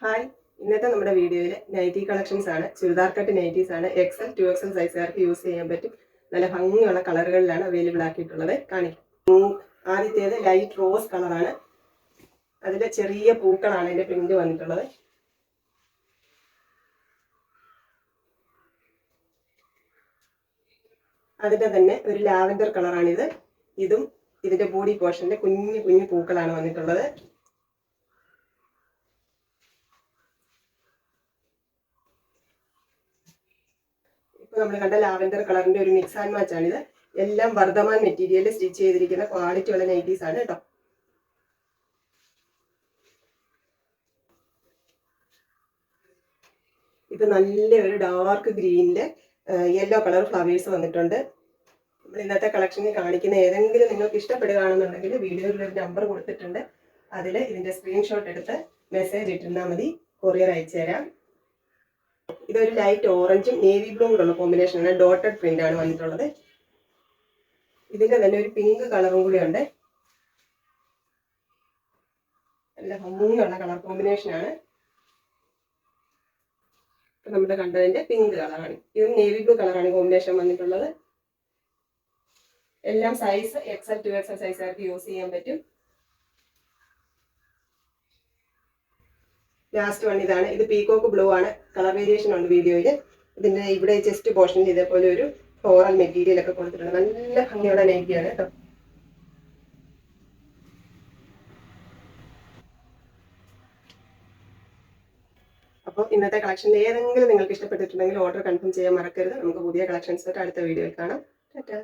Hi, ഇന്നത്തെ നമ്മുടെ വീഡിയോയിൽ നൈറ്റി കളക്ഷൻസ് ആണ്. ചുരിദാർ കട്ട് നൈറ്റീസ് ആണ്. XL 2XL സൈസുകാർക്ക് യൂസ് ചെയ്യാൻ പറ്റും. നല്ല ഭംഗിയുള്ള കളറുകളിലാണ് അവൈലബിൾ ആക്കിയിട്ടുള്ളത്. കാണിക്കാം. ആദ്യത്തേത് ലൈറ്റ് റോസ് കളറാണ്. അതിൽ ചെറിയ പൂക്കളാണ് ഇതിന്റെ പ്രിന്റ് വന്നിട്ടുള്ളത്. അതിന്റെ തന്നെ ഒരു ലാവൻഡർ കളറാണിത്. ഇതും ഇതിന്റെ ബോഡി പോർഷന്റെ കുഞ്ഞു കുഞ്ഞു പൂക്കളാണ് വന്നിട്ടുള്ളത്. ഇപ്പോൾ നമ്മൾ കണ്ട ലാവൻഡർ കളറിന്റെ ഒരു മിക്സ് ആൻഡ് മാച്ച് ആണിത്. എല്ലാം വർദ്ധമാൻ മെറ്റീരിയൽ സ്റ്റിച്ച് ചെയ്തിരിക്കുന്ന ക്വാളിറ്റി ഉള്ള നൈറ്റീസ് ആണ് കേട്ടോ. ഇത് നല്ല ഒരു ഡാർക്ക് ഗ്രീനില് യെല്ലോ കളർ ഫ്ലവേഴ്സ് വന്നിട്ടുണ്ട്. നമ്മൾ ഇന്നത്തെ കളക്ഷനിൽ കാണിക്കുന്ന ഏതെങ്കിലും നിങ്ങൾക്ക് ഇഷ്ടപ്പെടുകയാണെന്നുണ്ടെങ്കിൽ വീഡിയോയിൽ ഒരു നമ്പർ കൊടുത്തിട്ടുണ്ട്. അതിൽ ഇതിന്റെ സ്ക്രീൻഷോട്ട് എടുത്ത് മെസ്സേജ് ഇട്ടിരുന്നാൽ മതി, കൊറിയർ അയച്ചു തരാം. ഇതൊരു ലൈറ്റ് ഓറഞ്ചും നേവി ബ്ലൂ കൂടെ ഉള്ള കോമ്പിനേഷനാണ്. ഡോട്ടഡ് പ്രിന്റ് ആണ് വന്നിട്ടുള്ളത്. ഇതിന്റെ തന്നെ ഒരു പിങ്ക് കളറും കൂടി ഉണ്ട്. നല്ല ഭംഗിയുള്ള കളർ കോമ്പിനേഷനാണ്. നമ്മുടെ കണ്ടതിന്റെ പിങ്ക് കളറാണ്. ഇതും നേവി ബ്ലൂ കളറാണ് കോമ്പിനേഷൻ വന്നിട്ടുള്ളത്. എല്ലാം സൈസ് XL 2XL സൈസുകാർക്ക് യൂസ് ചെയ്യാൻ പറ്റും. ലാസ്റ്റ് വൺ ഇതാണ്. ഇത് പീകോക്ക് ബ്ലൂ ആണ്. കളർ വേരിയേഷൻ ഉണ്ട് വീഡിയോയിൽ. ഇതിന്റെ ഇവിടെ ചെസ്റ്റ് പോർഷനിൽ ഇതേപോലെ ഒരു ഫ്ലോറൽ മെറ്റീരിയൽ ഒക്കെ കൊടുത്തിട്ടുണ്ട്. നല്ല ഭംഗിയുള്ള നൈറ്റിയാണ് കേട്ടോ. അപ്പോൾ ഇന്നത്തെ കളക്ഷനിൽ ഏതെങ്കിലും നിങ്ങൾക്ക് ഇഷ്ടപ്പെട്ടിട്ടുണ്ടെങ്കിൽ ഓർഡർ കൺഫേം ചെയ്യാൻ മറക്കരുത്. നമുക്ക് പുതിയ കളക്ഷൻസ് അടുത്ത വീഡിയോയിൽ കാണാം. ടാറ്റാ.